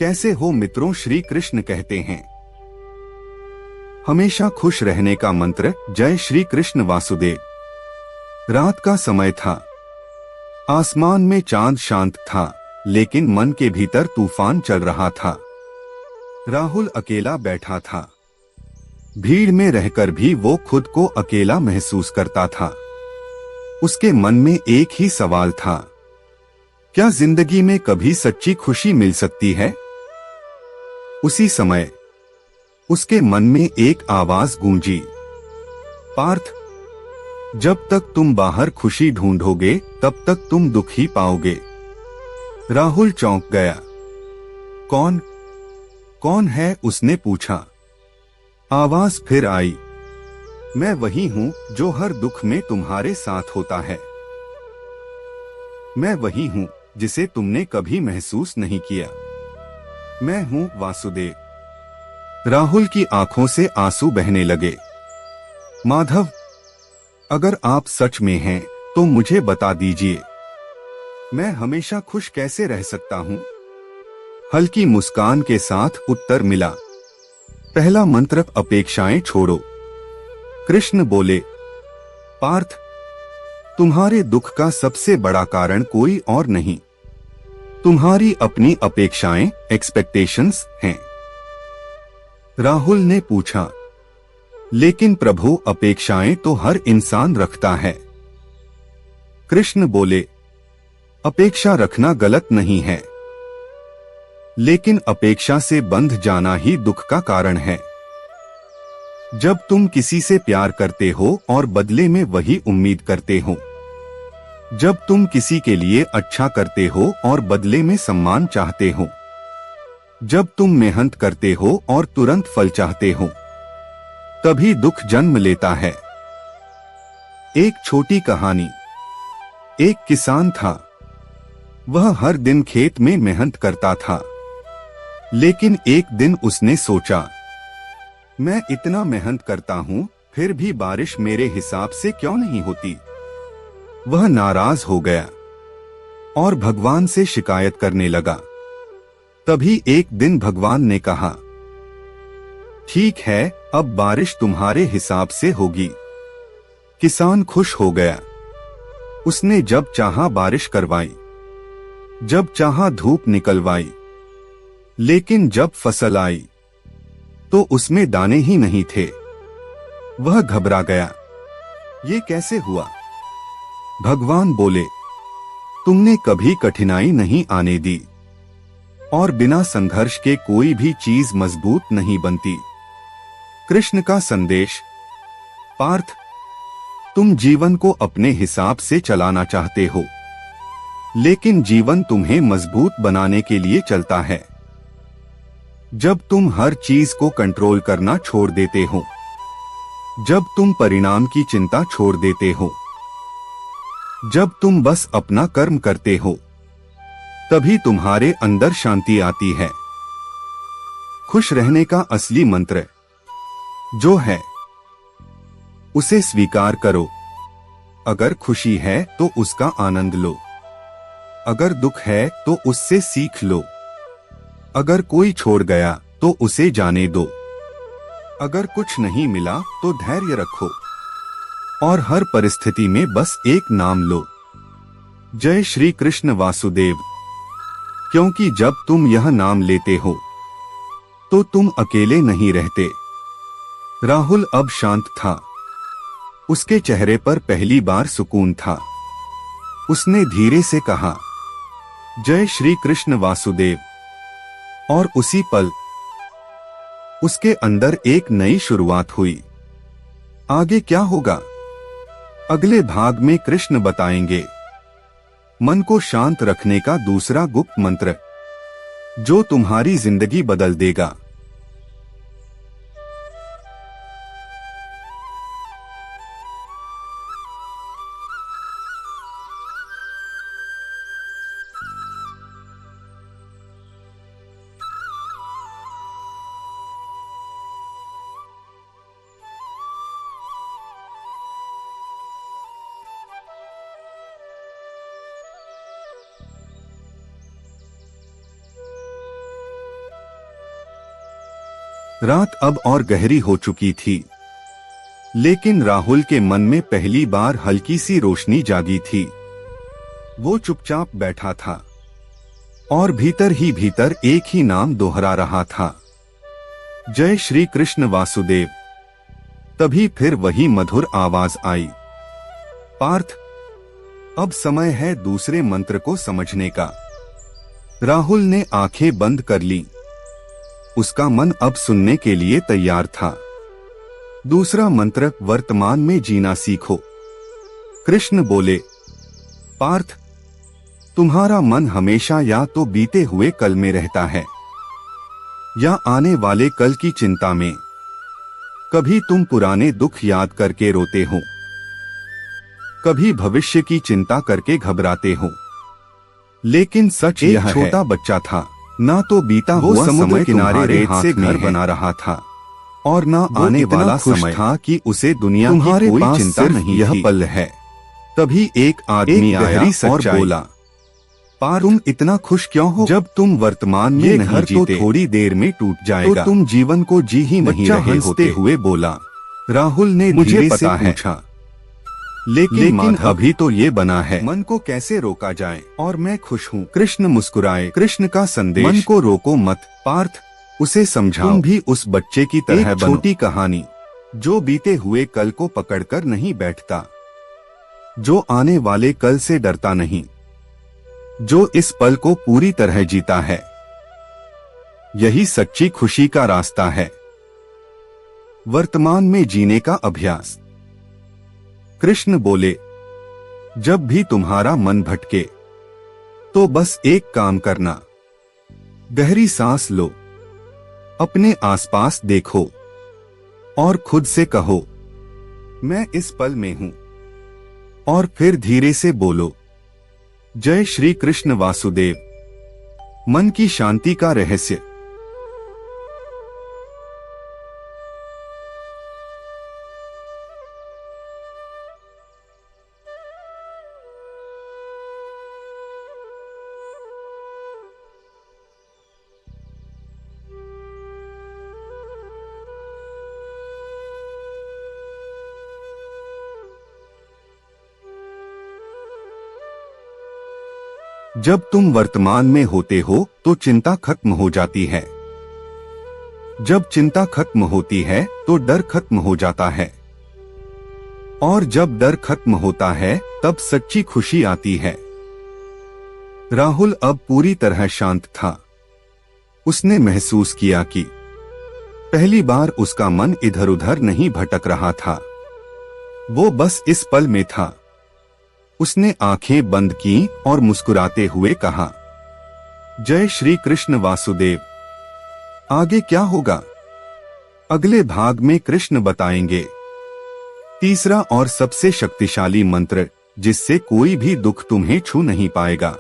कैसे हो मित्रों, श्री कृष्ण कहते हैं। हमेशा खुश रहने का मंत्र। जय श्री कृष्ण वासुदेव। रात का समय था। आसमान में चांद शांत था, लेकिन मन के भीतर तूफान चल रहा था। राहुल अकेला बैठा था। भीड़ में रहकर भी वो खुद को अकेला महसूस करता था। उसके मन में एक ही सवाल था, क्या जिंदगी में कभी सच्ची खुशी मिल सकती है? उसी समय उसके मन में एक आवाज गूंजी, पार्थ, जब तक तुम बाहर खुशी ढूंढोगे तब तक तुम दुख ही पाओगे। राहुल चौंक गया। कौन कौन है? उसने पूछा। आवाज फिर आई, मैं वही हूं जो हर दुख में तुम्हारे साथ होता है। मैं वही हूं जिसे तुमने कभी महसूस नहीं किया। मैं हूं वासुदेव। राहुल की आंखों से आंसू बहने लगे। माधव, अगर आप सच में हैं तो मुझे बता दीजिए, मैं हमेशा खुश कैसे रह सकता हूं? हल्की मुस्कान के साथ उत्तर मिला, पहला मंत्र, अपेक्षाएं छोड़ो। कृष्ण बोले, पार्थ, तुम्हारे दुख का सबसे बड़ा कारण कोई और नहीं, तुम्हारी अपनी अपेक्षाएं, एक्सपेक्टेशंस हैं। राहुल ने पूछा, लेकिन प्रभु, अपेक्षाएं तो हर इंसान रखता है। कृष्ण बोले, अपेक्षा रखना गलत नहीं है, लेकिन अपेक्षा से बंध जाना ही दुख का कारण है। जब तुम किसी से प्यार करते हो और बदले में वही उम्मीद करते हो, जब तुम किसी के लिए अच्छा करते हो और बदले में सम्मान चाहते हो, जब तुम मेहनत करते हो और तुरंत फल चाहते हो, तभी दुख जन्म लेता है। एक छोटी कहानी। एक किसान था। वह हर दिन खेत में मेहनत करता था, लेकिन एक दिन उसने सोचा, मैं इतना मेहनत करता हूं, फिर भी बारिश मेरे हिसाब से क्यों नहीं होती? वह नाराज हो गया और भगवान से शिकायत करने लगा। तभी एक दिन भगवान ने कहा, ठीक है, अब बारिश तुम्हारे हिसाब से होगी। किसान खुश हो गया। उसने जब चाहा बारिश करवाई, जब चाहा धूप निकलवाई, लेकिन जब फसल आई तो उसमें दाने ही नहीं थे। वह घबरा गया। ये कैसे हुआ? भगवान बोले, तुमने कभी कठिनाई नहीं आने दी, और बिना संघर्ष के कोई भी चीज मजबूत नहीं बनती। कृष्ण का संदेश। पार्थ, तुम जीवन को अपने हिसाब से चलाना चाहते हो, लेकिन जीवन तुम्हें मजबूत बनाने के लिए चलता है। जब तुम हर चीज को कंट्रोल करना छोड़ देते हो, जब तुम परिणाम की चिंता छोड़ देते हो, जब तुम बस अपना कर्म करते हो, तभी तुम्हारे अंदर शांति आती है। खुश रहने का असली मंत्र जो है, उसे स्वीकार करो। अगर खुशी है तो उसका आनंद लो, अगर दुख है तो उससे सीख लो, अगर कोई छोड़ गया तो उसे जाने दो, अगर कुछ नहीं मिला तो धैर्य रखो, और हर परिस्थिति में बस एक नाम लो, जय श्री कृष्ण वासुदेव। क्योंकि जब तुम यह नाम लेते हो तो तुम अकेले नहीं रहते। राहुल अब शांत था। उसके चेहरे पर पहली बार सुकून था। उसने धीरे से कहा, जय श्री कृष्ण वासुदेव। और उसी पल उसके अंदर एक नई शुरुआत हुई। आगे क्या होगा, अगले भाग में कृष्ण बताएंगे। मन को शांत रखने का दूसरा गुप्त मंत्र, जो तुम्हारी जिंदगी बदल देगा। रात अब और गहरी हो चुकी थी, लेकिन राहुल के मन में पहली बार हल्की सी रोशनी जागी थी। वो चुपचाप बैठा था और भीतर ही भीतर एक ही नाम दोहरा रहा था, जय श्री कृष्ण वासुदेव। तभी फिर वही मधुर आवाज आई, पार्थ, अब समय है दूसरे मंत्र को समझने का। राहुल ने आंखें बंद कर ली। उसका मन अब सुनने के लिए तैयार था। दूसरा मंत्र, वर्तमान में जीना सीखो। कृष्ण बोले, पार्थ, तुम्हारा मन हमेशा या तो बीते हुए कल में रहता है या आने वाले कल की चिंता में। कभी तुम पुराने दुख याद करके रोते हो, कभी भविष्य की चिंता करके घबराते हो। लेकिन सच यह है, छोटा बच्चा था, ना तो बीता हुआ समुद्र किनारे रेत से घर बना रहा था और ना आने वाला समय था कि उसे दुनिया की कोई चिंता नहीं। यह पल है। तभी एक आदमी आया और बोला, पार्थ, तुम इतना खुश क्यों हो? जब तुम वर्तमान में नहीं जीते, तो थोड़ी देर में टूट जाएगा, तो तुम जीवन को जी ही नहीं रहे होते हुए बोला। राहुल ने मुझे पता है, लेकिन अभी तो ये बना है, मन को कैसे रोका जाए, और मैं खुश हूँ। कृष्ण मुस्कुराए, कृष्ण का संदेश, मन को रोको मत पार्थ, उसे समझाओ। तुम भी उस बच्चे की तरह बनो। छोटी कहानी जो बीते हुए कल को पकड़कर नहीं बैठता, जो आने वाले कल से डरता नहीं, जो इस पल को पूरी तरह जीता है। यही सच्ची खुशी का रास्ता है। वर्तमान में जीने का अभ्यास। कृष्ण बोले, जब भी तुम्हारा मन भटके तो बस एक काम करना, गहरी सांस लो, अपने आसपास देखो और खुद से कहो, मैं इस पल में हूं। और फिर धीरे से बोलो, जय श्री कृष्ण वासुदेव। मन की शांति का रहस्य। जब तुम वर्तमान में होते हो तो चिंता खत्म हो जाती है। जब चिंता खत्म होती है तो डर खत्म हो जाता है, और जब डर खत्म होता है तब सच्ची खुशी आती है। राहुल अब पूरी तरह शांत था। उसने महसूस किया कि पहली बार उसका मन इधर उधर नहीं भटक रहा था, वो बस इस पल में था। उसने आंखें बंद की और मुस्कुराते हुए कहा, जय श्री कृष्ण वासुदेव। आगे क्या होगा, अगले भाग में कृष्ण बताएंगे। तीसरा और सबसे शक्तिशाली मंत्र, जिससे कोई भी दुख तुम्हें छू नहीं पाएगा।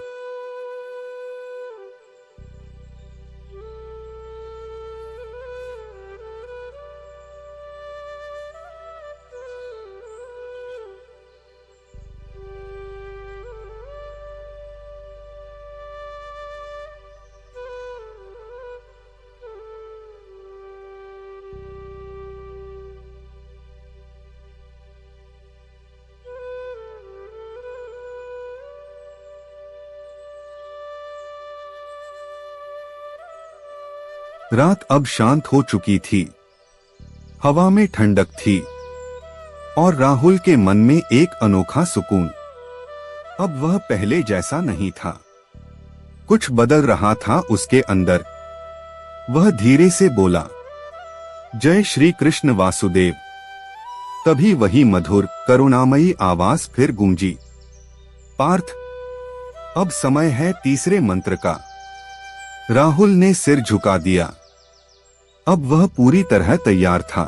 रात अब शांत हो चुकी थी। हवा में ठंडक थी और राहुल के मन में एक अनोखा सुकून। अब वह पहले जैसा नहीं था, कुछ बदल रहा था उसके अंदर। वह धीरे से बोला, जय श्री कृष्ण वासुदेव। तभी वही मधुर करुणामयी आवाज फिर गूंजी, पार्थ, अब समय है तीसरे मंत्र का। राहुल ने सिर झुका दिया। अब वह पूरी तरह तैयार था।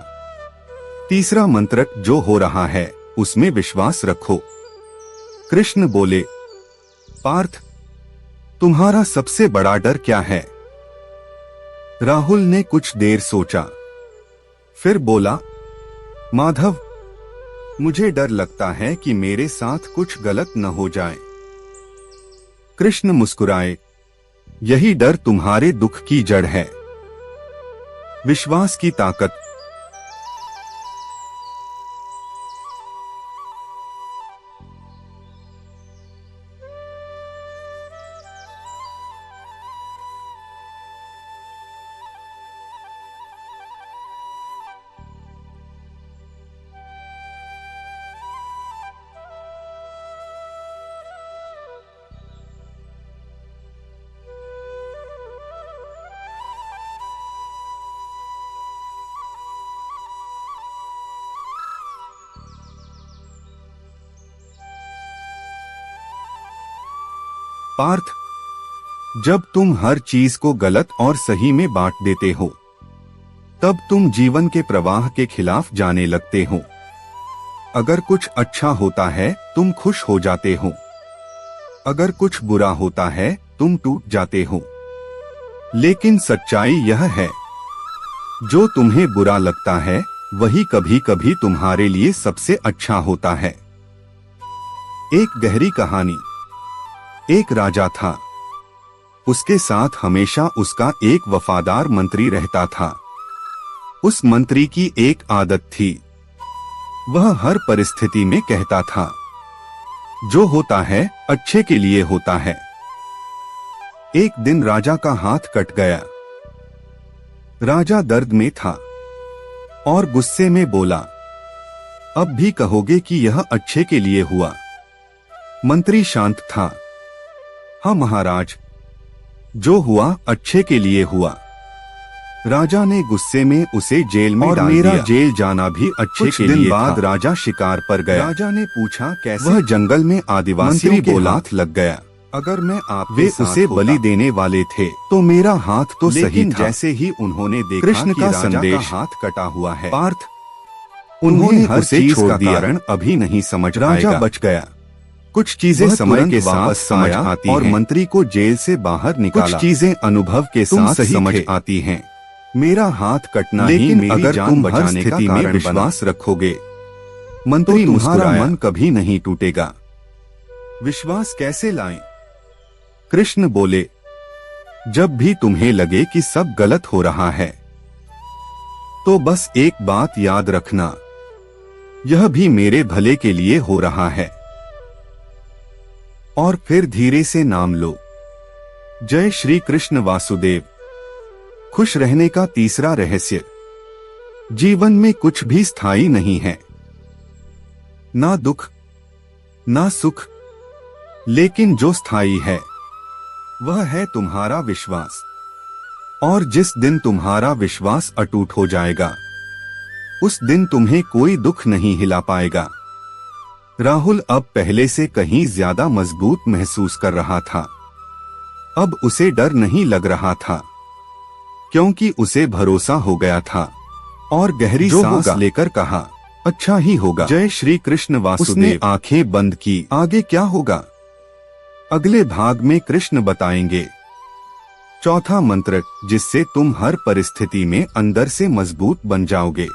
तीसरा मंत्र जो हो रहा है उसमें विश्वास रखो। कृष्ण बोले, पार्थ, तुम्हारा सबसे बड़ा डर क्या है? राहुल ने कुछ देर सोचा, फिर बोला, माधव, मुझे डर लगता है कि मेरे साथ कुछ गलत न हो जाए। कृष्ण मुस्कुराए, यही डर तुम्हारे दुख की जड़ है। विश्वास की ताकत। पार्थ, जब तुम हर चीज को गलत और सही में बांट देते हो, तब तुम जीवन के प्रवाह के खिलाफ जाने लगते हो। अगर कुछ अच्छा होता है, तुम खुश हो जाते हो। अगर कुछ बुरा होता है, तुम टूट जाते हो। लेकिन सच्चाई यह है, जो तुम्हें बुरा लगता है, वही कभी कभी तुम्हारे लिए सबसे अच्छा होता है। एक गहरी कहानी। एक राजा था। उसके साथ हमेशा उसका एक वफादार मंत्री रहता था। उस मंत्री की एक आदत थी, वह हर परिस्थिति में कहता था, जो होता है अच्छे के लिए होता है। एक दिन राजा का हाथ कट गया। राजा दर्द में था और गुस्से में बोला, अब भी कहोगे कि यह अच्छे के लिए हुआ? मंत्री शांत था। हाँ महाराज, जो हुआ अच्छे के लिए हुआ। राजा ने गुस्से में उसे जेल में डाल दिया। जेल जाना भी अच्छे के लिए था। कुछ दिन बाद राजा शिकार पर गया। राजा ने पूछा कैसे? वह जंगल में आदिवासियों के हाथ लग गया। अगर मैं वे उसे बलि देने वाले थे तो मेरा हाथ तो सही था। जैसे ही उन्होंने देखा कृष्ण का संदेश हाथ कटा हुआ है, पार्थ, उन्होंने हर चीज का कारण अभी नहीं समझ। राजा बच गया। कुछ चीजें समय के साथ समझ आती हैं और मंत्री को जेल से बाहर निकाला। कुछ चीजें अनुभव के साथ समझ आती हैं। मेरा हाथ कटना लेकिन ही अगर तुम हर स्थिति में विश्वास रखोगे, मंत्री मुस्कुराया, मन कभी नहीं टूटेगा। विश्वास कैसे लाएं? कृष्ण बोले, जब भी तुम्हें लगे कि सब गलत हो रहा है, तो बस एक बात याद रखना, यह भी मेरे भले के लिए हो रहा है। और फिर धीरे से नाम लो, जय श्री कृष्ण वासुदेव। खुश रहने का तीसरा रहस्य। जीवन में कुछ भी स्थायी नहीं है, ना दुख ना सुख, लेकिन जो स्थायी है वह है तुम्हारा विश्वास। और जिस दिन तुम्हारा विश्वास अटूट हो जाएगा, उस दिन तुम्हें कोई दुख नहीं हिला पाएगा। राहुल अब पहले से कहीं ज्यादा मजबूत महसूस कर रहा था। अब उसे डर नहीं लग रहा था, क्योंकि उसे भरोसा हो गया था। और गहरी सांस लेकर कहा, अच्छा ही होगा। जय श्री कृष्ण वासुदेव। उसने आंखें बंद की। आगे क्या होगा, अगले भाग में कृष्ण बताएंगे। चौथा मंत्र, जिससे तुम हर परिस्थिति में अंदर से मजबूत बन जाओगे।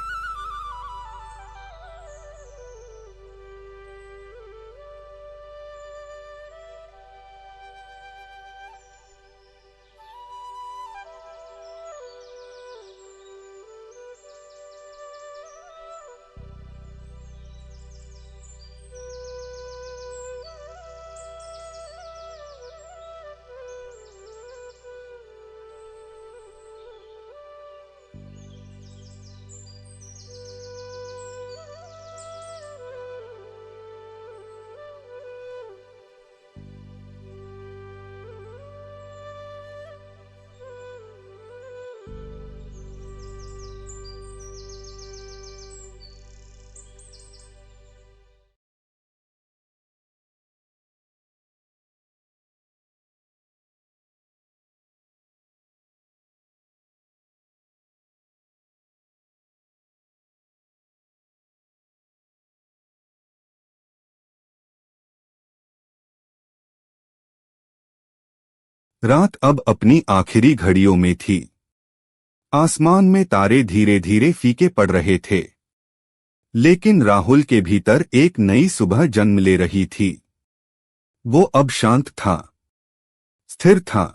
रात अब अपनी आखिरी घड़ियों में थी। आसमान में तारे धीरे धीरे फीके पड़ रहे थे, लेकिन राहुल के भीतर एक नई सुबह जन्म ले रही थी। वो अब शांत था, स्थिर था,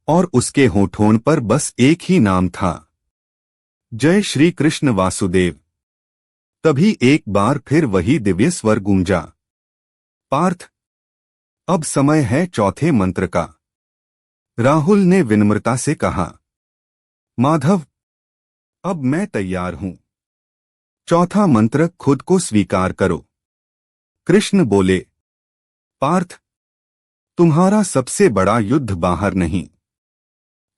और उसके होठों पर बस एक ही नाम था, जय श्री कृष्ण वासुदेव। तभी एक बार फिर वही दिव्य स्वर गूंजा, पार्थ, अब समय है चौथे मंत्र का। राहुल ने विनम्रता से कहा, माधव, अब मैं तैयार हूं। चौथा मंत्र खुद को स्वीकार करो। कृष्ण बोले, पार्थ, तुम्हारा सबसे बड़ा युद्ध बाहर नहीं,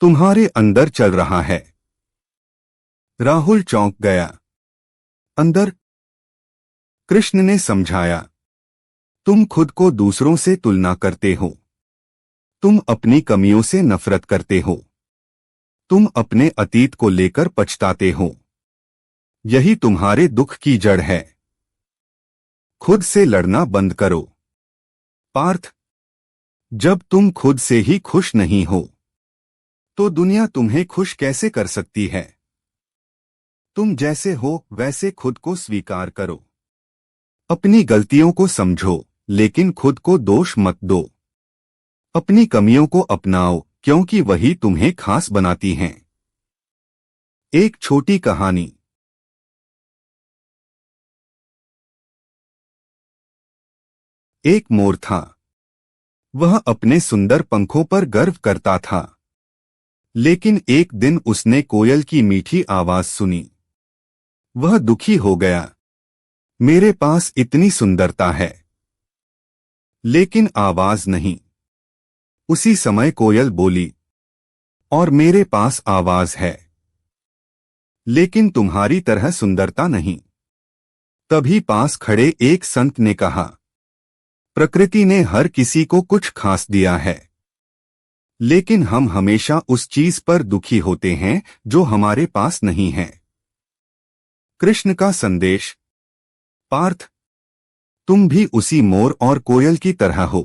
तुम्हारे अंदर चल रहा है। राहुल चौंक गया। अंदर? कृष्ण ने समझाया, तुम खुद को दूसरों से तुलना करते हो, तुम अपनी कमियों से नफरत करते हो, तुम अपने अतीत को लेकर पछताते हो। यही तुम्हारे दुख की जड़ है। खुद से लड़ना बंद करो। पार्थ, जब तुम खुद से ही खुश नहीं हो, तो दुनिया तुम्हें खुश कैसे कर सकती है? तुम जैसे हो वैसे खुद को स्वीकार करो। अपनी गलतियों को समझो, लेकिन खुद को दोष मत दो। अपनी कमियों को अपनाओ, क्योंकि वही तुम्हें खास बनाती हैं। एक छोटी कहानी। एक मोर था। वह अपने सुंदर पंखों पर गर्व करता था। लेकिन एक दिन उसने कोयल की मीठी आवाज सुनी। वह दुखी हो गया। मेरे पास इतनी सुंदरता है, लेकिन आवाज नहीं। उसी समय कोयल बोली, और मेरे पास आवाज है, लेकिन तुम्हारी तरह सुंदरता नहीं। तभी पास खड़े एक संत ने कहा, प्रकृति ने हर किसी को कुछ खास दिया है, लेकिन हम हमेशा उस चीज पर दुखी होते हैं जो हमारे पास नहीं है। कृष्ण का संदेश। पार्थ, तुम भी उसी मोर और कोयल की तरह हो।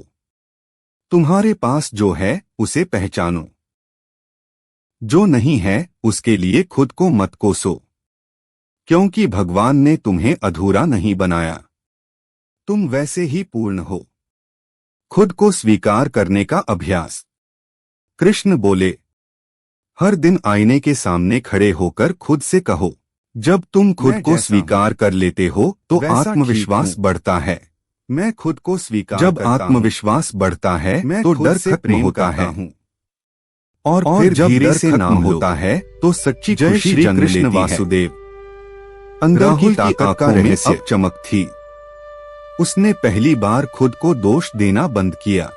तुम्हारे पास जो है उसे पहचानो। जो नहीं है उसके लिए खुद को मत कोसो, क्योंकि भगवान ने तुम्हें अधूरा नहीं बनाया। तुम वैसे ही पूर्ण हो। खुद को स्वीकार करने का अभ्यास। कृष्ण बोले, हर दिन आईने के सामने खड़े होकर खुद से कहो, जब तुम खुद को स्वीकार कर लेते हो तो आत्मविश्वास बढ़ता है। मैं खुद को स्वीकार जब आत्मविश्वास बढ़ता है तो डर खत्म होता है, और फिर जब धीरे से नाम होता है तो सच्ची खुशी जन्म लेती है। वासुदेव। अंदर की ताकत का रहस्य अब चमक थी। उसने पहली बार खुद को दोष देना बंद किया।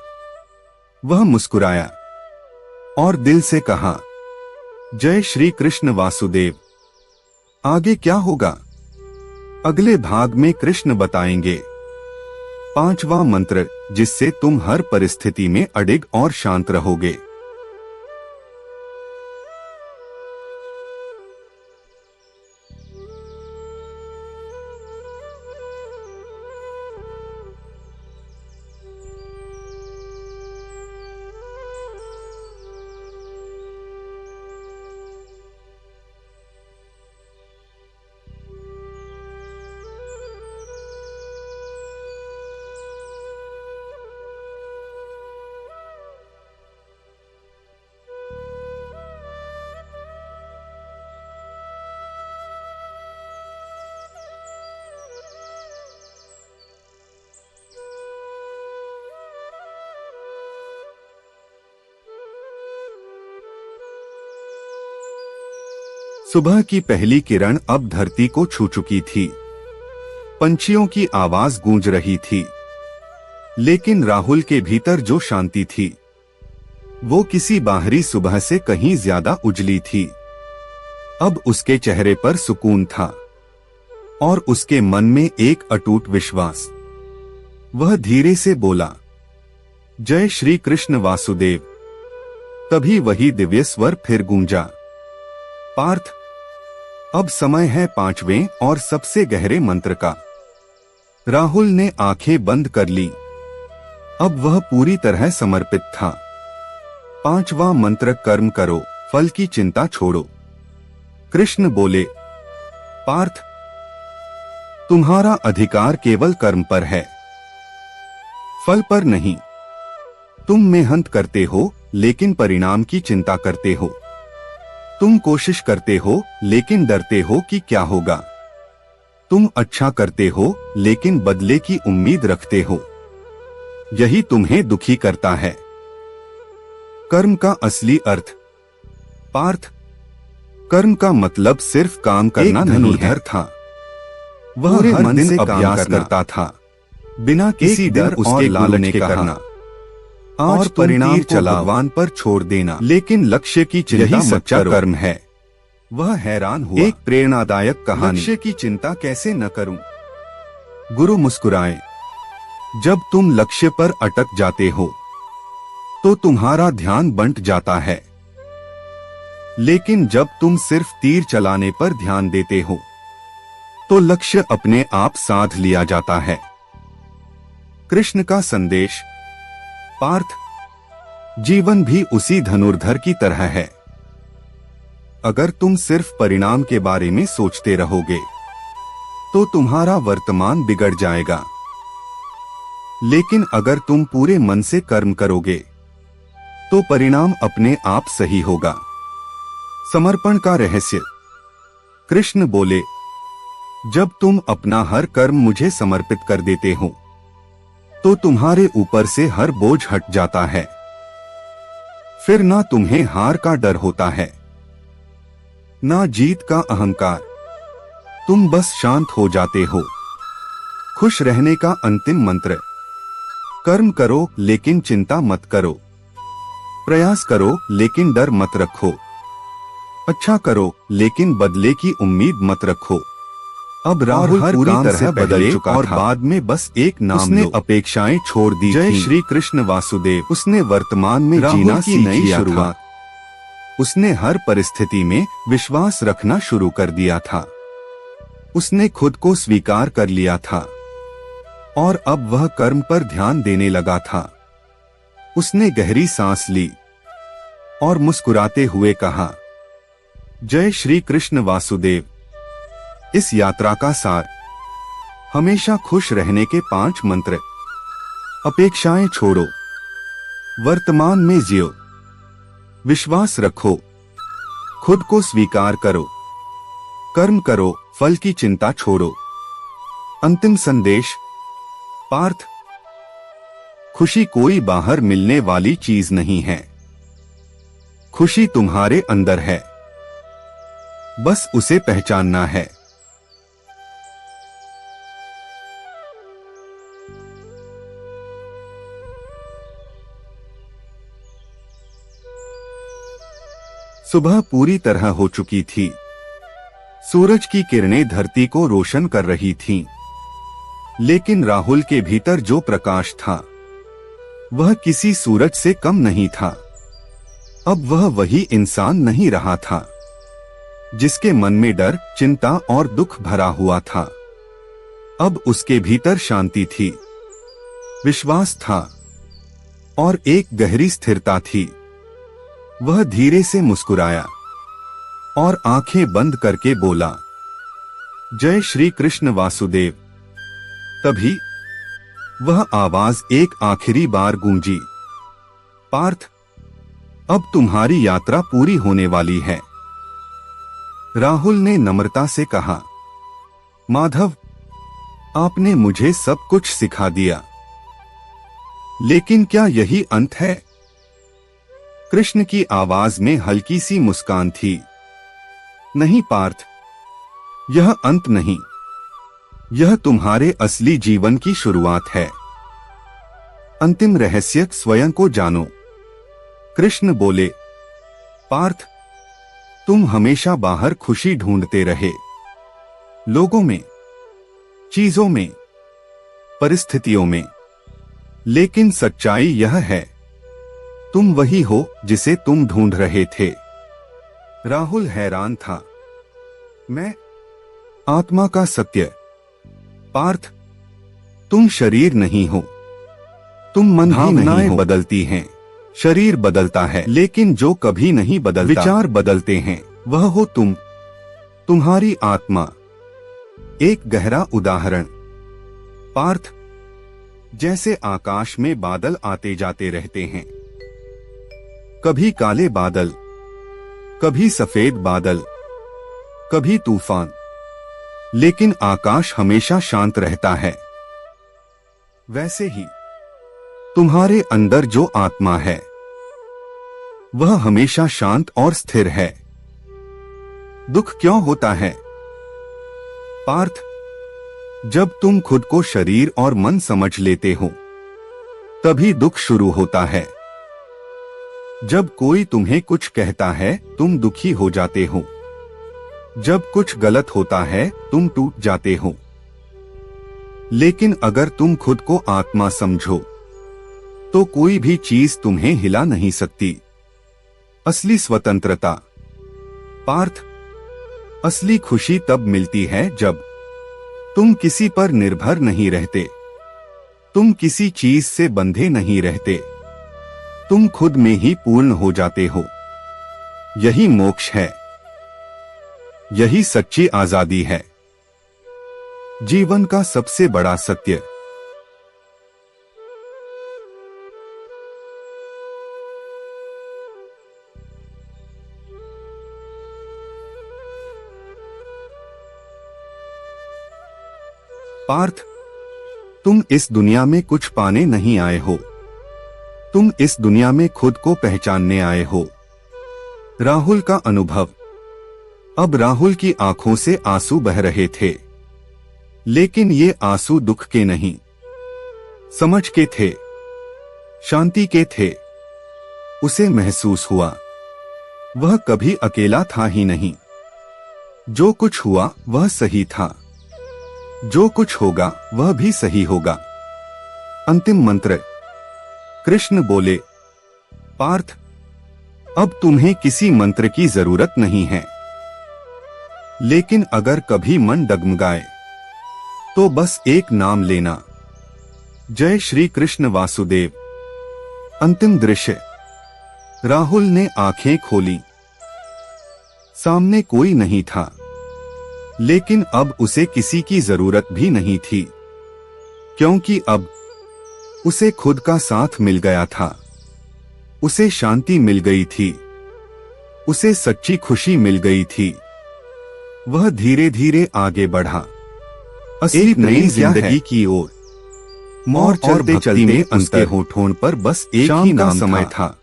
वह मुस्कुराया और दिल से कहा, जय श्री कृष्ण वासुदेव। आगे क्या होगा, अगले भाग में कृष्ण बताएंगे। पांचवा मंत्र, जिससे तुम हर परिस्थिति में अडिग और शांत रहोगे। सुबह की पहली किरण अब धरती को छू चुकी थी। पंछियों की आवाज गूंज रही थी, लेकिन राहुल के भीतर जो शांति थी वो किसी बाहरी सुबह से कहीं ज्यादा उजली थी। अब उसके चेहरे पर सुकून था और उसके मन में एक अटूट विश्वास। वह धीरे से बोला, जय श्री कृष्ण वासुदेव। तभी वही दिव्य स्वर फिर गूंजा, पार्थ, अब समय है पांचवें और सबसे गहरे मंत्र का। राहुल ने आंखें बंद कर ली। अब वह पूरी तरह समर्पित था। पांचवा मंत्र, कर्म करो, फल की चिंता छोड़ो। कृष्ण बोले, पार्थ, तुम्हारा अधिकार केवल कर्म पर है, फल पर नहीं। तुम मेहनत करते हो लेकिन परिणाम की चिंता करते हो। तुम कोशिश करते हो लेकिन डरते हो कि क्या होगा। तुम अच्छा करते हो लेकिन बदले की उम्मीद रखते हो। यही तुम्हें दुखी करता है। कर्म का असली अर्थ। पार्थ, कर्म का मतलब सिर्फ काम करना नहीं है था। वह हर मन से अभ्यास करता था, बिना किसी डर और लालच के करना। आज परिणाम चला भगवान पर छोड़ देना, लेकिन लक्ष्य की चिंता यही सच्चा कर्म है। वह हैरान हुआ। एक प्रेरणादायक कहानी। लक्ष्य की चिंता कैसे न करूं? गुरु मुस्कुराए। जब तुम लक्ष्य पर अटक जाते हो तो तुम्हारा ध्यान बंट जाता है, लेकिन जब तुम सिर्फ तीर चलाने पर ध्यान देते हो तो लक्ष्य अपने आप साध लिया जाता है। कृष्ण का संदेश। पार्थ, जीवन भी उसी धनुर्धर की तरह है। अगर तुम सिर्फ परिणाम के बारे में सोचते रहोगे तो तुम्हारा वर्तमान बिगड़ जाएगा, लेकिन अगर तुम पूरे मन से कर्म करोगे तो परिणाम अपने आप सही होगा। समर्पण का रहस्य। कृष्ण बोले, जब तुम अपना हर कर्म मुझे समर्पित कर देते हो तो तुम्हारे ऊपर से हर बोझ हट जाता है। फिर ना तुम्हें हार का डर होता है, ना जीत का अहंकार। तुम बस शांत हो जाते हो। खुश रहने का अंतिम मंत्र। कर्म करो लेकिन चिंता मत करो। प्रयास करो लेकिन डर मत रखो। अच्छा करो लेकिन बदले की उम्मीद मत रखो। अब राहुल हर पूरी तरह बदल चुका और बाद में बस एक नाम उसने अपेक्षाएं छोड़ दी। जय श्री कृष्ण वासुदेव। उसने वर्तमान में जीना की नई शुरुआत। उसने हर परिस्थिति में विश्वास रखना शुरू कर दिया था। उसने खुद को स्वीकार कर लिया था और अब वह कर्म पर ध्यान देने लगा था। उसने गहरी सांस ली और मुस्कुराते हुए कहा, जय श्री कृष्ण वासुदेव। इस यात्रा का सार। हमेशा खुश रहने के 5 मंत्र। अपेक्षाएं छोड़ो, वर्तमान में जियो, विश्वास रखो, खुद को स्वीकार करो, कर्म करो, फल की चिंता छोड़ो। अंतिम संदेश। पार्थ, खुशी कोई बाहर मिलने वाली चीज नहीं है। खुशी तुम्हारे अंदर है, बस उसे पहचानना है। सुबह पूरी तरह हो चुकी थी। सूरज की किरणें धरती को रोशन कर रही थीं, लेकिन राहुल के भीतर जो प्रकाश था वह किसी सूरज से कम नहीं था। अब वह वही इंसान नहीं रहा था जिसके मन में डर, चिंता और दुख भरा हुआ था। अब उसके भीतर शांति थी, विश्वास था और एक गहरी स्थिरता थी। वह धीरे से मुस्कुराया और आंखें बंद करके बोला, जय श्री कृष्ण वासुदेव। तभी वह आवाज एक आखिरी बार गूंजी, पार्थ, अब तुम्हारी यात्रा पूरी होने वाली है। राहुल ने नम्रता से कहा, माधव, आपने मुझे सब कुछ सिखा दिया, लेकिन क्या यही अंत है? कृष्ण की आवाज में हल्की सी मुस्कान थी। नहीं पार्थ, यह अंत नहीं, यह तुम्हारे असली जीवन की शुरुआत है। अंतिम रहस्य स्वयं को जानो। कृष्ण बोले, पार्थ, तुम हमेशा बाहर खुशी ढूंढते रहे, लोगों में, चीजों में, परिस्थितियों में, लेकिन सच्चाई यह है, तुम वही हो जिसे तुम ढूंढ रहे थे। राहुल हैरान था। मैं? आत्मा का सत्य। पार्थ, तुम शरीर नहीं हो, तुम मन भी नहीं हो। बदलती हैं, शरीर बदलता है, लेकिन जो कभी नहीं बदलता, विचार बदलते हैं, वह हो तुम, तुम्हारी आत्मा। एक गहरा उदाहरण। पार्थ, जैसे आकाश में बादल आते जाते रहते हैं, कभी काले बादल, कभी सफेद बादल, कभी तूफान, लेकिन आकाश हमेशा शांत रहता है। वैसे ही तुम्हारे अंदर जो आत्मा है वह हमेशा शांत और स्थिर है। दुख क्यों होता है पार्थ? जब तुम खुद को शरीर और मन समझ लेते हो तभी दुख शुरू होता है। जब कोई तुम्हें कुछ कहता है तुम दुखी हो जाते हो। जब कुछ गलत होता है तुम टूट जाते हो। लेकिन अगर तुम खुद को आत्मा समझो तो कोई भी चीज तुम्हें हिला नहीं सकती। असली स्वतंत्रता पार्थ, असली खुशी तब मिलती है जब तुम किसी पर निर्भर नहीं रहते, तुम किसी चीज से बंधे नहीं रहते, तुम खुद में ही पूर्ण हो जाते हो। यही मोक्ष है, यही सच्ची आजादी है, जीवन का सबसे बड़ा सत्य। पार्थ, तुम इस दुनिया में कुछ पाने नहीं आए हो, तुम इस दुनिया में खुद को पहचानने आए हो। राहुल का अनुभव। अब राहुल की आंखों से आंसू बह रहे थे, लेकिन ये आंसू दुख के नहीं, समझ के थे, शांति के थे। उसे महसूस हुआ वह कभी अकेला था ही नहीं। जो कुछ हुआ वह सही था, जो कुछ होगा वह भी सही होगा। अंतिम मंत्र। कृष्ण बोले, पार्थ, अब तुम्हें किसी मंत्र की जरूरत नहीं है, लेकिन अगर कभी मन डगमगाए तो बस एक नाम लेना, जय श्री कृष्ण वासुदेव। अंतिम दृश्य। राहुल ने आंखें खोली। सामने कोई नहीं था, लेकिन अब उसे किसी की जरूरत भी नहीं थी, क्योंकि अब उसे खुद का साथ मिल गया था। उसे शांति मिल गई थी, उसे सच्ची खुशी मिल गई थी। वह धीरे धीरे आगे बढ़ा, एक नई जिंदगी की ओर। और चलते चलते उसके होठों पर बस एक ही नाम समय था,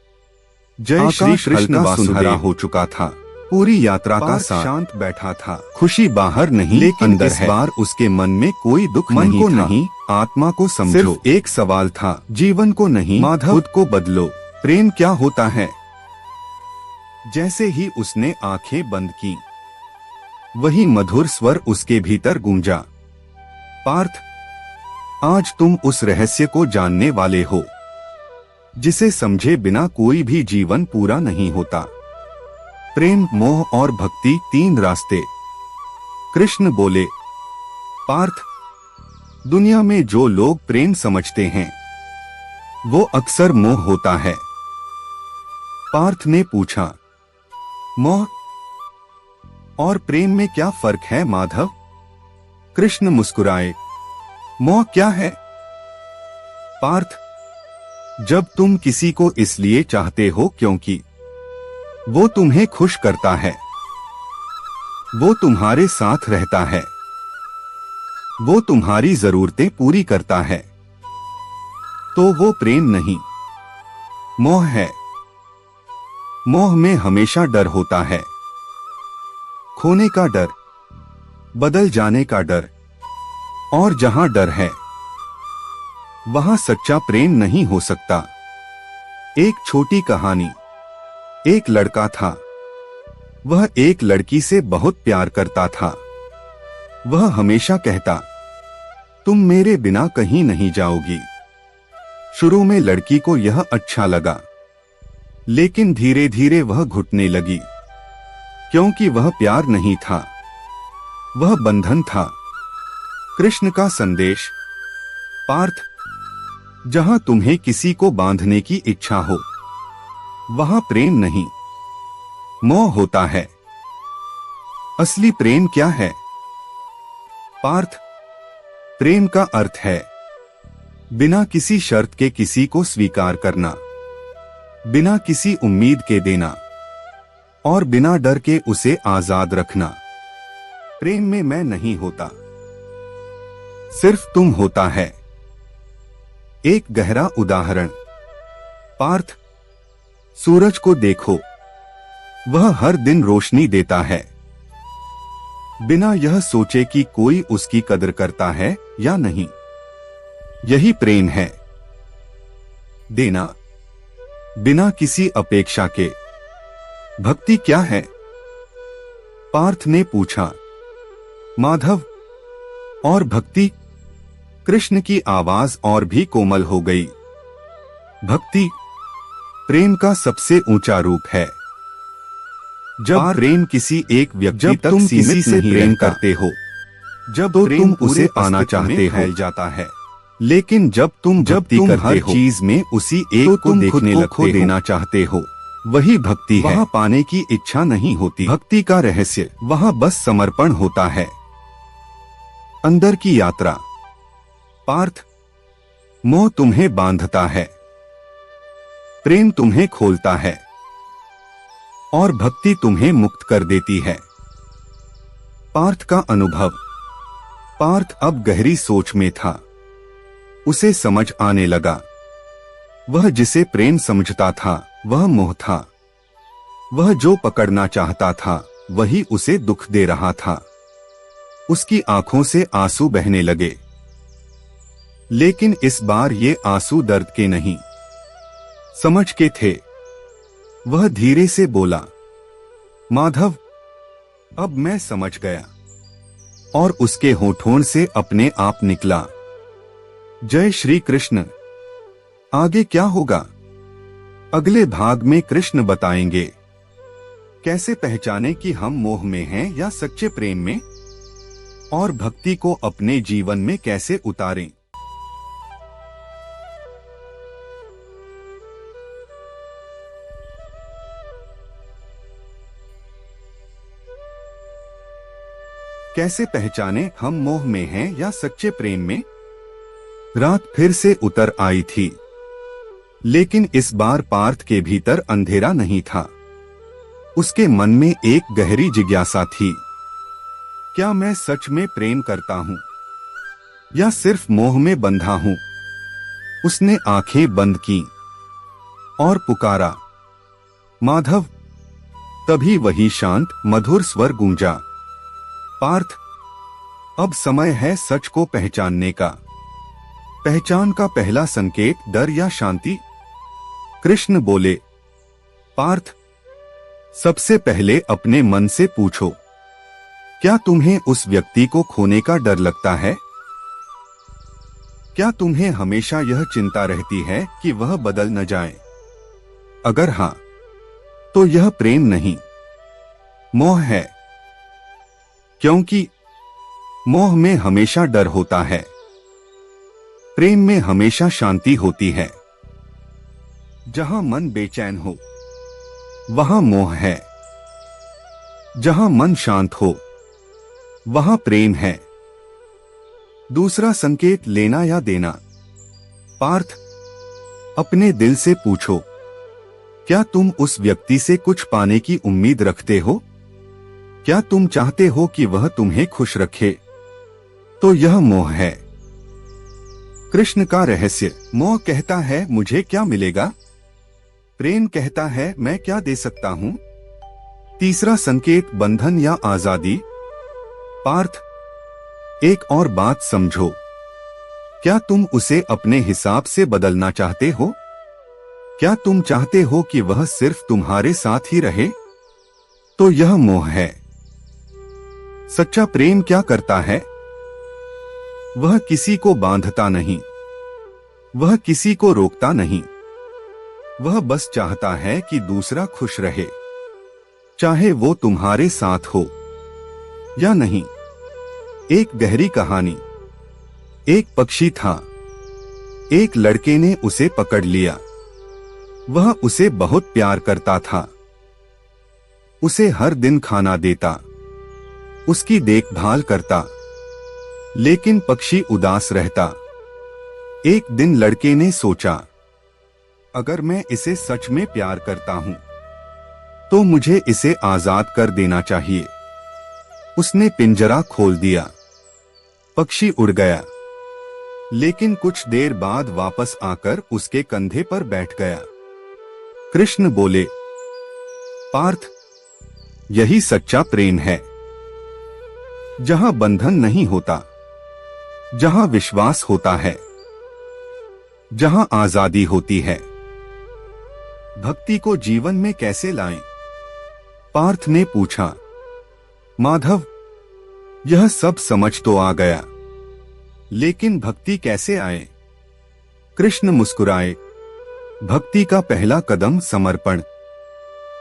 जय श्री कृष्ण वासुदेव हो चुका था। पूरी यात्रा का शांत बैठा था। खुशी बाहर नहीं, लेकिन अंदर इस बार उसके मन में कोई दुख मन नहीं को था। नहीं, आत्मा को समझो। सिर्फ एक सवाल था, जीवन को नहीं, माधव, खुद को बदलो। प्रेम क्या होता है? जैसे ही उसने आंखें बंद की, वही मधुर स्वर उसके भीतर गूंजा। पार्थ, आज तुम उस रहस्य को जानने वाले हो जिसे समझे बिना कोई भी जीवन पूरा नहीं होता। प्रेम, मोह और भक्ति, तीन रास्ते। कृष्ण बोले, पार्थ, दुनिया में जो लोग प्रेम समझते हैं वो अक्सर मोह होता है। पार्थ ने पूछा, मोह और प्रेम में क्या फर्क है माधव? कृष्ण मुस्कुराए, मोह क्या है? पार्थ, जब तुम किसी को इसलिए चाहते हो क्योंकि वो तुम्हें खुश करता है, वो तुम्हारे साथ रहता है, वो तुम्हारी जरूरतें पूरी करता है, तो वो प्रेम नहीं, मोह है। मोह में हमेशा डर होता है, खोने का डर, बदल जाने का डर, और जहां डर है वहां सच्चा प्रेम नहीं हो सकता। एक छोटी कहानी। एक लड़का था, वह एक लड़की से बहुत प्यार करता था। वह हमेशा कहता, तुम मेरे बिना कहीं नहीं जाओगी। शुरू में लड़की को यह अच्छा लगा, लेकिन धीरे धीरे वह घुटने लगी, क्योंकि वह प्यार नहीं था, वह बंधन था। कृष्ण का संदेश। पार्थ, जहां तुम्हें किसी को बांधने की इच्छा हो वहां प्रेम नहीं, मोह होता है। असली प्रेम क्या है? पार्थ, प्रेम का अर्थ है बिना किसी शर्त के किसी को स्वीकार करना, बिना किसी उम्मीद के देना, और बिना डर के उसे आजाद रखना। प्रेम में मैं नहीं होता, सिर्फ तुम होता है। एक गहरा उदाहरण। पार्थ, सूरज को देखो, वह हर दिन रोशनी देता है, बिना यह सोचे कि कोई उसकी कदर करता है या नहीं। यही प्रेम है, देना बिना किसी अपेक्षा के। भक्ति क्या है? पार्थ ने पूछा। माधव, और भक्ति? कृष्ण की आवाज और भी कोमल हो गई। भक्ति प्रेम का सबसे ऊंचा रूप है। जब प्रेम किसी एक व्यक्ति तक सीमित नहीं प्रेम करते हो, जब तो तुम उसे पाना चाहते हो जाता है, लेकिन जब तुम हर चीज में उसी एक को देखने लगते देना चाहते हो, वही भक्ति है। वहाँ पाने की इच्छा नहीं होती। भक्ति का रहस्य वहाँ बस समर्पण होता है। अंदर की यात्रा। पार्थ, मोह तुम्हें बांधता है, प्रेम तुम्हें खोलता है और भक्ति तुम्हें मुक्त कर देती है। पार्थ का अनुभव। पार्थ अब गहरी सोच में था। उसे समझ आने लगा, वह जिसे प्रेम समझता था वह मोह था। वह जो पकड़ना चाहता था वही उसे दुख दे रहा था। उसकी आंखों से आंसू बहने लगे, लेकिन इस बार ये आंसू दर्द के नहीं, समझ के थे। वह धीरे से बोला, माधव, अब मैं समझ गया। और उसके होठों से अपने आप निकला, जय श्री कृष्ण। आगे क्या होगा? अगले भाग में कृष्ण बताएंगे। कैसे पहचाने कि हम मोह में हैं या सच्चे प्रेम में, और भक्ति को अपने जीवन में कैसे उतारें। कैसे पहचाने हम मोह में हैं या सच्चे प्रेम में। रात फिर से उतर आई थी, लेकिन इस बार पार्थ के भीतर अंधेरा नहीं था। उसके मन में एक गहरी जिज्ञासा थी, क्या मैं सच में प्रेम करता हूं या सिर्फ मोह में बंधा हूं। उसने आंखें बंद की और पुकारा, माधव। तभी वही शांत मधुर स्वर गूंजा, पार्थ, अब समय है सच को पहचानने का। पहचान का पहला संकेत डर या शांति। कृष्ण बोले, पार्थ, सबसे पहले अपने मन से पूछो, क्या तुम्हें उस व्यक्ति को खोने का डर लगता है? क्या तुम्हें हमेशा यह चिंता रहती है कि वह बदल न जाए? अगर हां, तो यह प्रेम नहीं, मोह है। क्योंकि मोह में हमेशा डर होता है, प्रेम में हमेशा शांति होती है। जहां मन बेचैन हो वहां मोह है, जहां मन शांत हो वहां प्रेम है। दूसरा संकेत लेना या देना। पार्थ, अपने दिल से पूछो, क्या तुम उस व्यक्ति से कुछ पाने की उम्मीद रखते हो? क्या तुम चाहते हो कि वह तुम्हें खुश रखे? तो यह मोह है। कृष्ण का रहस्य। मोह कहता है मुझे क्या मिलेगा, प्रेम कहता है मैं क्या दे सकता हूं। तीसरा संकेत बंधन या आजादी। पार्थ, एक और बात समझो, क्या तुम उसे अपने हिसाब से बदलना चाहते हो? क्या तुम चाहते हो कि वह सिर्फ तुम्हारे साथ ही रहे? तो यह मोह है। सच्चा प्रेम क्या करता है? वह किसी को बांधता नहीं, वह किसी को रोकता नहीं, वह बस चाहता है कि दूसरा खुश रहे, चाहे वो तुम्हारे साथ हो या नहीं। एक गहरी कहानी। एक पक्षी था, एक लड़के ने उसे पकड़ लिया। वह उसे बहुत प्यार करता था, उसे हर दिन खाना देता, उसकी देखभाल करता, लेकिन पक्षी उदास रहता। एक दिन लड़के ने सोचा, अगर मैं इसे सच में प्यार करता हूं तो मुझे इसे आजाद कर देना चाहिए। उसने पिंजरा खोल दिया। पक्षी उड़ गया, लेकिन कुछ देर बाद वापस आकर उसके कंधे पर बैठ गया। कृष्ण बोले, पार्थ, यही सच्चा प्रेम है, जहां बंधन नहीं होता, जहां विश्वास होता है, जहां आजादी होती है। भक्ति को जीवन में कैसे लाएं? पार्थ ने पूछा। माधव, यह सब समझ तो आ गया, लेकिन भक्ति कैसे आए? कृष्ण मुस्कुराए। भक्ति का पहला कदम समर्पण।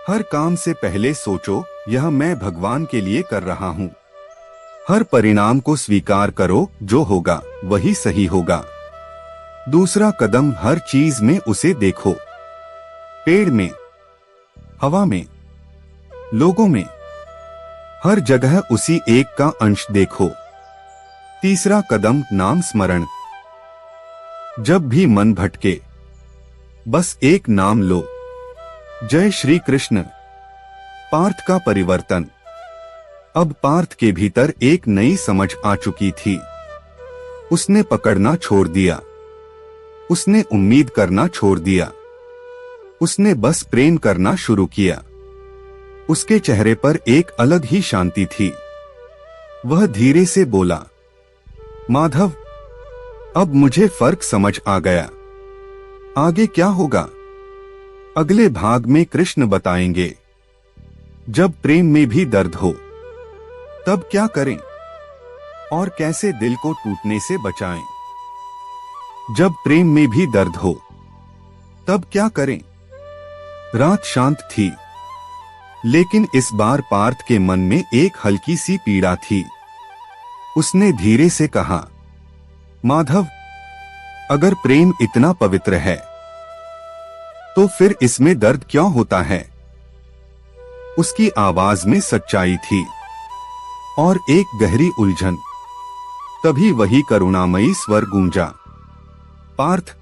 हर काम से पहले सोचो, यह मैं भगवान के लिए कर रहा हूं। हर परिणाम को स्वीकार करो, जो होगा वही सही होगा। दूसरा कदम, हर चीज में उसे देखो। पेड़ में, हवा में, लोगों में, हर जगह उसी एक का अंश देखो। तीसरा कदम, नाम स्मरण। जब भी मन भटके, बस एक नाम लो, जय श्री कृष्ण। पार्थ का परिवर्तन। अब पार्थ के भीतर एक नई समझ आ चुकी थी। उसने पकड़ना छोड़ दिया, उसने उम्मीद करना छोड़ दिया, उसने बस प्रेम करना शुरू किया। उसके चेहरे पर एक अलग ही शांति थी। वह धीरे से बोला, माधव, अब मुझे फर्क समझ आ गया। आगे क्या होगा, अगले भाग में कृष्ण बताएंगे। जब प्रेम में भी दर्द हो, तब क्या करें और कैसे दिल को टूटने से बचाएं। जब प्रेम में भी दर्द हो, तब क्या करें। रात शांत थी, लेकिन इस बार पार्थ के मन में एक हल्की सी पीड़ा थी। उसने धीरे से कहा, माधव, अगर प्रेम इतना पवित्र है, तो फिर इसमें दर्द क्यों होता है? उसकी आवाज में सच्चाई थी और एक गहरी उलझन। तभी वही करुणामयी स्वर गूंजा, पार्थ,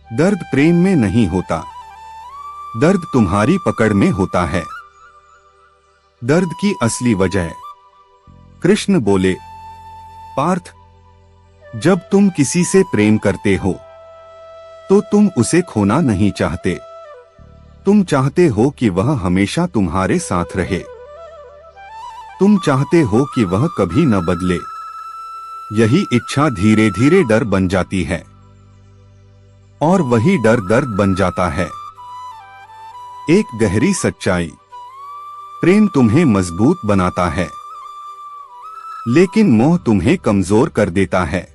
दर्द प्रेम में नहीं होता, दर्द तुम्हारी पकड़ में होता है। दर्द की असली वजह। कृष्ण बोले, पार्थ, जब तुम किसी से प्रेम करते हो, तो तुम उसे खोना नहीं चाहते। तुम चाहते हो कि वह हमेशा तुम्हारे साथ रहे। तुम चाहते हो कि वह कभी न बदले। यही इच्छा धीरे धीरे डर बन जाती है, और वही डर दर्द बन जाता है। एक गहरी सच्चाई। प्रेम तुम्हें मजबूत बनाता है, लेकिन मोह तुम्हें कमजोर कर देता है।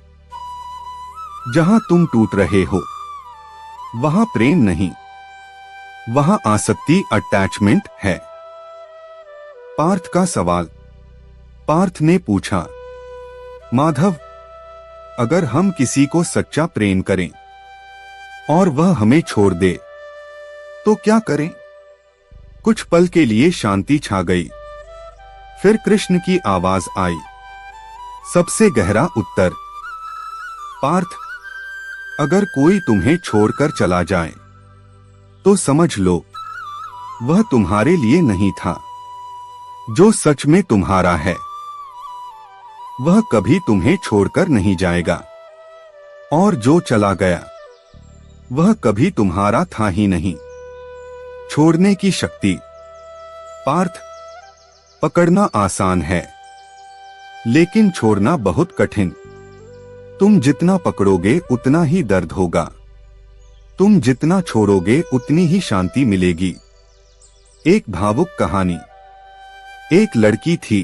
जहां तुम टूट रहे हो, वहां प्रेम नहीं, वहां आसक्ति, अटैचमेंट है। पार्थ का सवाल। पार्थ ने पूछा, माधव, अगर हम किसी को सच्चा प्रेम करें और वह हमें छोड़ दे, तो क्या करें? कुछ पल के लिए शांति छा गई। फिर कृष्ण की आवाज आई, सबसे गहरा उत्तर। पार्थ, अगर कोई तुम्हें छोड़कर चला जाए, तो समझ लो, वह तुम्हारे लिए नहीं था। जो सच में तुम्हारा है, वह कभी तुम्हें छोड़कर नहीं जाएगा, और जो चला गया, वह कभी तुम्हारा था ही नहीं। छोड़ने की शक्ति। पार्थ, पकड़ना आसान है, लेकिन छोड़ना बहुत कठिन। तुम जितना पकड़ोगे उतना ही दर्द होगा, तुम जितना छोड़ोगे उतनी ही शांति मिलेगी। एक भावुक कहानी। एक लड़की थी,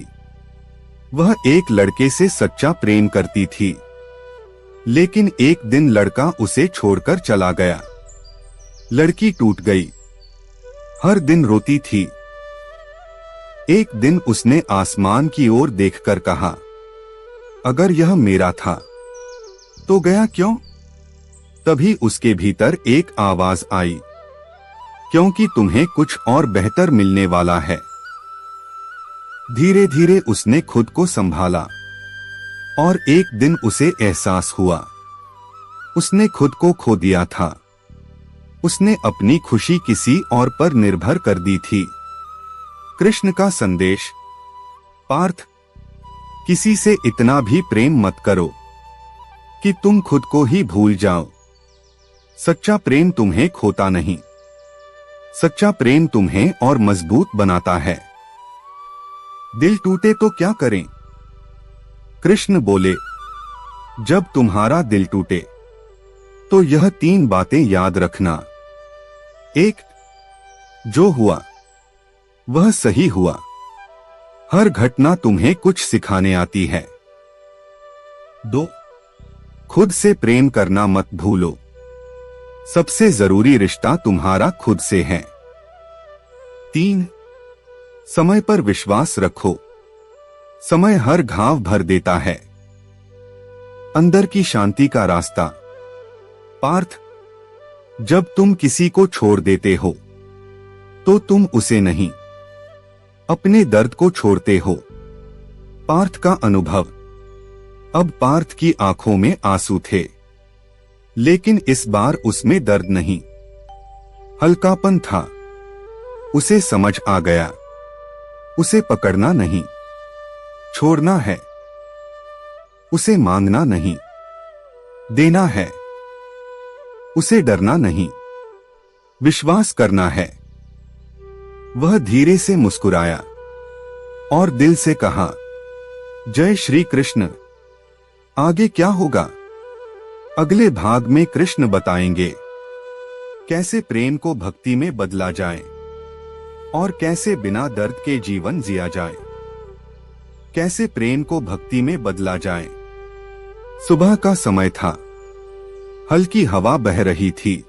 वह एक लड़के से सच्चा प्रेम करती थी, लेकिन एक दिन लड़का उसे छोड़कर चला गया। लड़की टूट गई, हर दिन रोती थी। एक दिन उसने आसमान की ओर देखकर कहा, अगर यह मेरा था, तो गया क्यों? तभी उसके भीतर एक आवाज आई, क्योंकि तुम्हें कुछ और बेहतर मिलने वाला है। धीरे धीरे उसने खुद को संभाला, और एक दिन उसे एहसास हुआ, उसने खुद को खो दिया था। उसने अपनी खुशी किसी और पर निर्भर कर दी थी। कृष्ण का संदेश। पार्थ, किसी से इतना भी प्रेम मत करो कि तुम खुद को ही भूल जाओ। सच्चा प्रेम तुम्हें खोता नहीं, सच्चा प्रेम तुम्हें और मजबूत बनाता है। दिल टूटे तो क्या करें? कृष्ण बोले, जब तुम्हारा दिल टूटे तो यह 3 बातें याद रखना। 1, जो हुआ वह सही हुआ। हर घटना तुम्हें कुछ सिखाने आती है। 2, खुद से प्रेम करना मत भूलो। सबसे जरूरी रिश्ता तुम्हारा खुद से है। 3, समय पर विश्वास रखो। समय हर घाव भर देता है। अंदर की शांति का रास्ता। पार्थ, जब तुम किसी को छोड़ देते हो तो तुम उसे नहीं, अपने दर्द को छोड़ते हो। पार्थ का अनुभव। अब पार्थ की आंखों में आंसू थे, लेकिन इस बार उसमें दर्द नहीं, हल्कापन था। उसे समझ आ गया, उसे पकड़ना नहीं, छोड़ना है। उसे मांगना नहीं, देना है। उसे डरना नहीं, विश्वास करना है। वह धीरे से मुस्कुराया और दिल से कहा, जय श्री कृष्ण। आगे क्या होगा? अगले भाग में कृष्ण बताएंगे कैसे प्रेम को भक्ति में बदला जाए और कैसे बिना दर्द के जीवन जिया जाए। कैसे प्रेम को भक्ति में बदला जाए। सुबह का समय था, हल्की हवा बह रही थी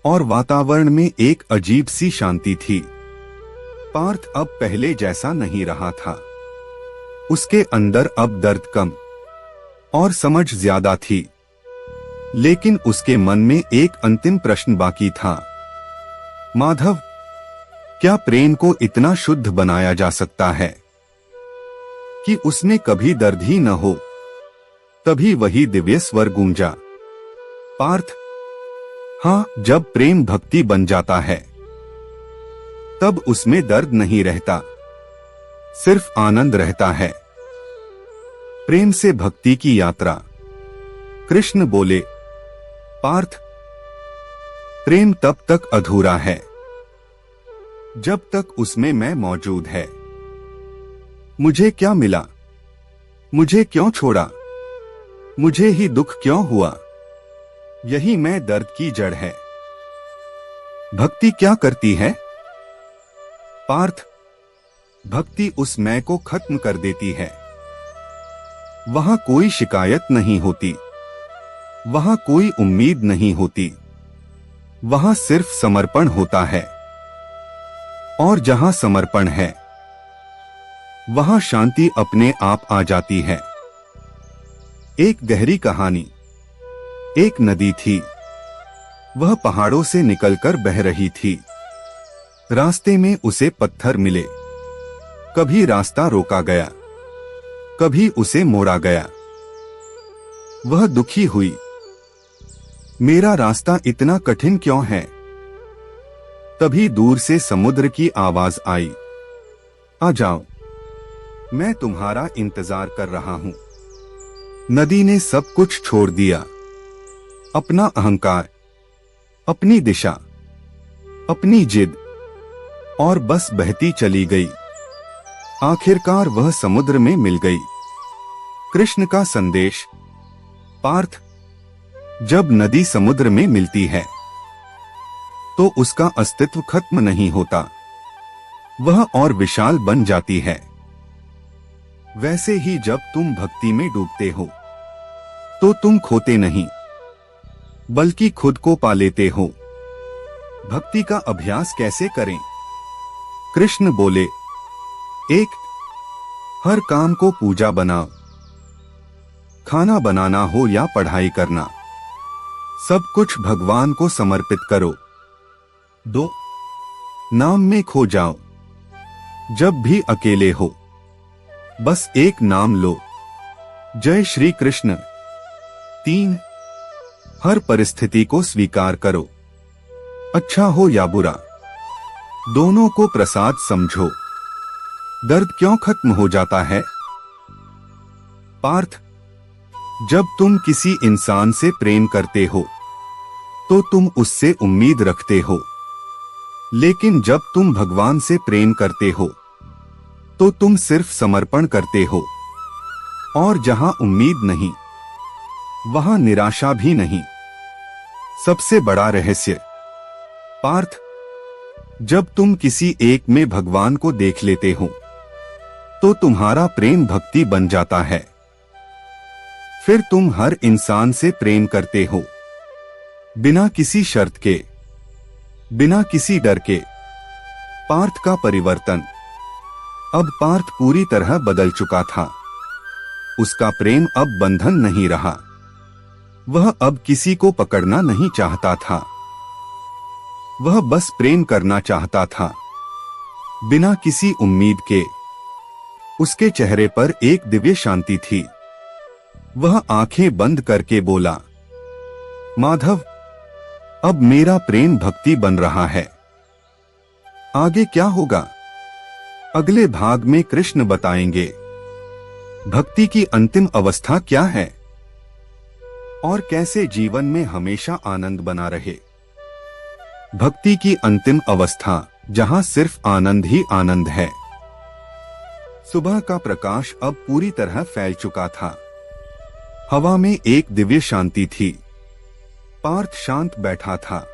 और वातावरण में एक अजीब सी शांति थी। पार्थ अब पहले जैसा नहीं रहा था। उसके अंदर अब दर्द कम और समझ ज्यादा थी, लेकिन उसके मन में एक अंतिम प्रश्न बाकी था। माधव, क्या प्रेम को इतना शुद्ध बनाया जा सकता है कि उसमें कभी दर्द ही न हो? तभी वही दिव्य स्वर गूंजा, पार्थ, हाँ, जब प्रेम भक्ति बन जाता है तब उसमें दर्द नहीं रहता, सिर्फ आनंद रहता है। प्रेम से भक्ति की यात्रा। कृष्ण बोले, पार्थ, प्रेम तब तक अधूरा है जब तक उसमें मैं मौजूद है। मुझे क्या मिला? मुझे क्यों छोड़ा? मुझे ही दुख क्यों हुआ? यही मैं दर्द की जड़ है। भक्ति क्या करती है? पार्थ, भक्ति उस मैं को खत्म कर देती है। वहां कोई शिकायत नहीं होती, वहां कोई उम्मीद नहीं होती, वहां सिर्फ समर्पण होता है। और जहां समर्पण है वहां शांति अपने आप आ जाती है। एक गहरी कहानी। एक नदी थी, वह पहाड़ों से निकलकर बह रही थी। रास्ते में उसे पत्थर मिले, कभी रास्ता रोका गया, कभी उसे मोड़ा गया। वह दुखी हुई, मेरा रास्ता इतना कठिन क्यों है? तभी दूर से समुद्र की आवाज आई, आ जाओ, मैं तुम्हारा इंतजार कर रहा हूं। नदी ने सब कुछ छोड़ दिया, अपना अहंकार, अपनी दिशा, अपनी जिद, और बस बहती चली गई। आखिरकार वह समुद्र में मिल गई। कृष्ण का संदेश। पार्थ, जब नदी समुद्र में मिलती है तो उसका अस्तित्व खत्म नहीं होता, वह और विशाल बन जाती है। वैसे ही जब तुम भक्ति में डूबते हो तो तुम खोते नहीं, बल्कि खुद को पा लेते हो। भक्ति का अभ्यास कैसे करें? कृष्ण बोले, 1, हर काम को पूजा बनाओ। खाना बनाना हो या पढ़ाई करना, सब कुछ भगवान को समर्पित करो। 2, नाम में खो जाओ। जब भी अकेले हो बस एक नाम लो, जय श्री कृष्ण। 3, हर परिस्थिति को स्वीकार करो, अच्छा हो या बुरा, दोनों को प्रसाद समझो। दर्द क्यों खत्म हो जाता है? पार्थ, जब तुम किसी इंसान से प्रेम करते हो तो तुम उससे उम्मीद रखते हो, लेकिन जब तुम भगवान से प्रेम करते हो तो तुम सिर्फ समर्पण करते हो, और जहां उम्मीद नहीं वहां निराशा भी नहीं। सबसे बड़ा रहस्य। पार्थ, जब तुम किसी एक में भगवान को देख लेते हो तो तुम्हारा प्रेम भक्ति बन जाता है। फिर तुम हर इंसान से प्रेम करते हो, बिना किसी शर्त के, बिना किसी डर के। पार्थ का परिवर्तन। अब पार्थ पूरी तरह बदल चुका था। उसका प्रेम अब बंधन नहीं रहा। वह अब किसी को पकड़ना नहीं चाहता था। वह बस प्रेम करना चाहता था, बिना किसी उम्मीद के। उसके चेहरे पर एक दिव्य शांति थी। वह आंखें बंद करके बोला, माधव, अब मेरा प्रेम भक्ति बन रहा है। आगे क्या होगा? अगले भाग में कृष्ण बताएंगे भक्ति की अंतिम अवस्था क्या है और कैसे जीवन में हमेशा आनंद बना रहे। भक्ति की अंतिम अवस्था, जहां सिर्फ आनंद ही आनंद है। सुबह का प्रकाश अब पूरी तरह फैल चुका था। हवा में एक दिव्य शांति थी। पार्थ शांत बैठा था,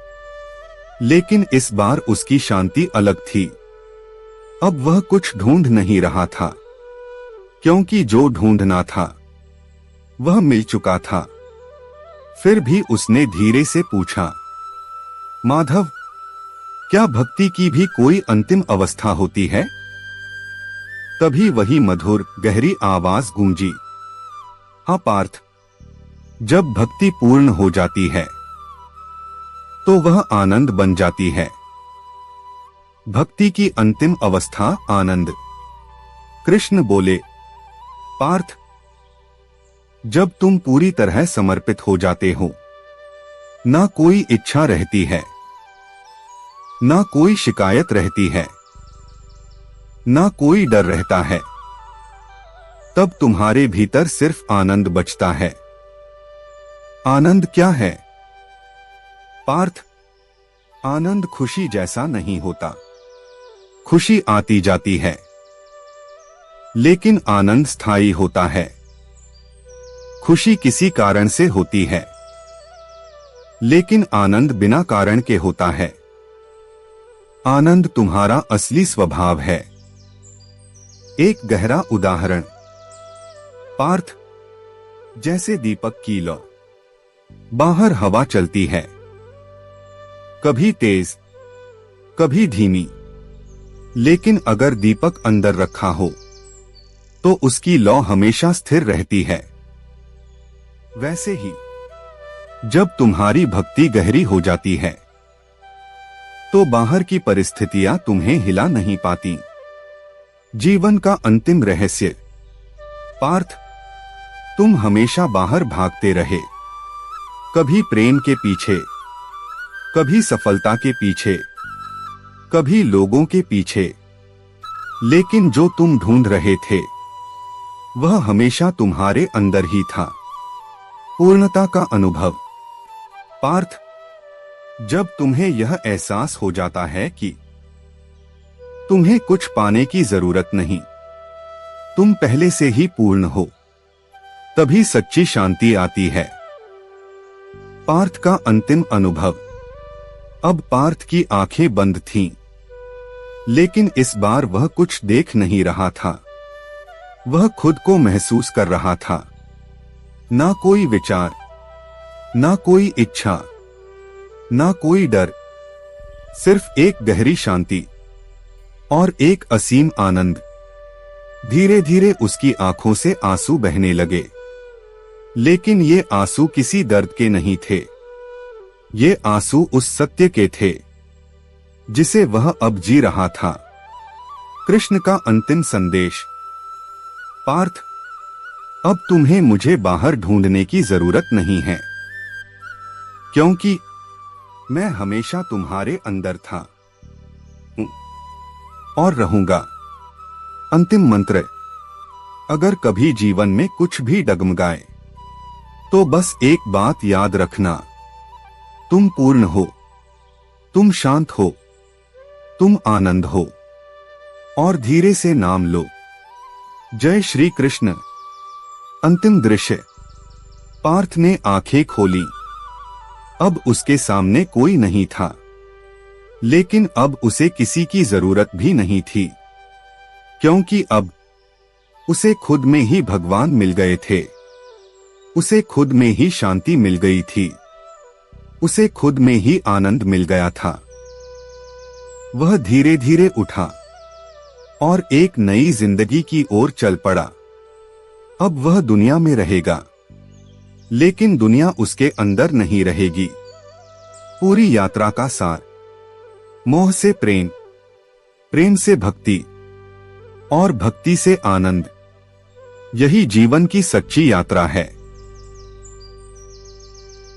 लेकिन इस बार उसकी शांति अलग थी। अब वह कुछ ढूंढ नहीं रहा था, क्योंकि जो ढूंढना था वह मिल चुका था। फिर भी उसने धीरे से पूछा, माधव, क्या भक्ति की भी कोई अंतिम अवस्था होती है? तभी वही मधुर गहरी आवाज गूंजी, हाँ पार्थ, जब भक्ति पूर्ण हो जाती है तो वह आनंद बन जाती है। भक्ति की अंतिम अवस्था आनंद। कृष्ण बोले, पार्थ, जब तुम पूरी तरह समर्पित हो जाते हो, ना कोई इच्छा रहती है, ना कोई शिकायत रहती है, ना कोई डर रहता है, तब तुम्हारे भीतर सिर्फ आनंद बचता है। आनंद क्या है? पार्थ, आनंद खुशी जैसा नहीं होता। खुशी आती जाती है, लेकिन आनंद स्थायी होता है। खुशी किसी कारण से होती है, लेकिन आनंद बिना कारण के होता है। आनंद तुम्हारा असली स्वभाव है। एक गहरा उदाहरण। पार्थ, जैसे दीपक की लौ। बाहर हवा चलती है, कभी तेज, कभी धीमी, लेकिन अगर दीपक अंदर रखा हो तो उसकी लौ हमेशा स्थिर रहती है। वैसे ही जब तुम्हारी भक्ति गहरी हो जाती है तो बाहर की परिस्थितियां तुम्हें हिला नहीं पाती। जीवन का अंतिम रहस्य। पार्थ, तुम हमेशा बाहर भागते रहे, कभी प्रेम के पीछे, कभी सफलता के पीछे, कभी लोगों के पीछे, लेकिन जो तुम ढूंढ रहे थे वह हमेशा तुम्हारे अंदर ही था। पूर्णता का अनुभव। पार्थ, जब तुम्हें यह एहसास हो जाता है कि तुम्हें कुछ पाने की जरूरत नहीं, तुम पहले से ही पूर्ण हो, तभी सच्ची शांति आती है। पार्थ का अंतिम अनुभव। अब पार्थ की आंखें बंद थीं, लेकिन इस बार वह कुछ देख नहीं रहा था। वह खुद को महसूस कर रहा था। ना कोई विचार, ना कोई इच्छा, ना कोई डर, सिर्फ एक गहरी शांति और एक असीम आनंद। धीरे धीरे उसकी आंखों से आंसू बहने लगे, लेकिन ये आंसू किसी दर्द के नहीं थे। ये आंसू उस सत्य के थे जिसे वह अब जी रहा था। कृष्ण का अंतिम संदेश। पार्थ, अब तुम्हें मुझे बाहर ढूंढने की जरूरत नहीं है, क्योंकि मैं हमेशा तुम्हारे अंदर था और रहूंगा। अंतिम मंत्र। अगर कभी जीवन में कुछ भी डगमगाए तो बस एक बात याद रखना, तुम पूर्ण हो, तुम शांत हो, तुम आनंद हो, और धीरे से नाम लो, जय श्री कृष्ण। अंतिम दृश्य। पार्थ ने आंखें खोली। अब उसके सामने कोई नहीं था, लेकिन अब उसे किसी की जरूरत भी नहीं थी, क्योंकि अब उसे खुद में ही भगवान मिल गए थे। उसे खुद में ही शांति मिल गई थी, उसे खुद में ही आनंद मिल गया था। वह धीरे धीरे उठा और एक नई जिंदगी की ओर चल पड़ा। अब वह दुनिया में रहेगा, लेकिन दुनिया उसके अंदर नहीं रहेगी। पूरी यात्रा का सार, मोह से प्रेम, प्रेम से भक्ति और भक्ति से आनंद, यही जीवन की सच्ची यात्रा है।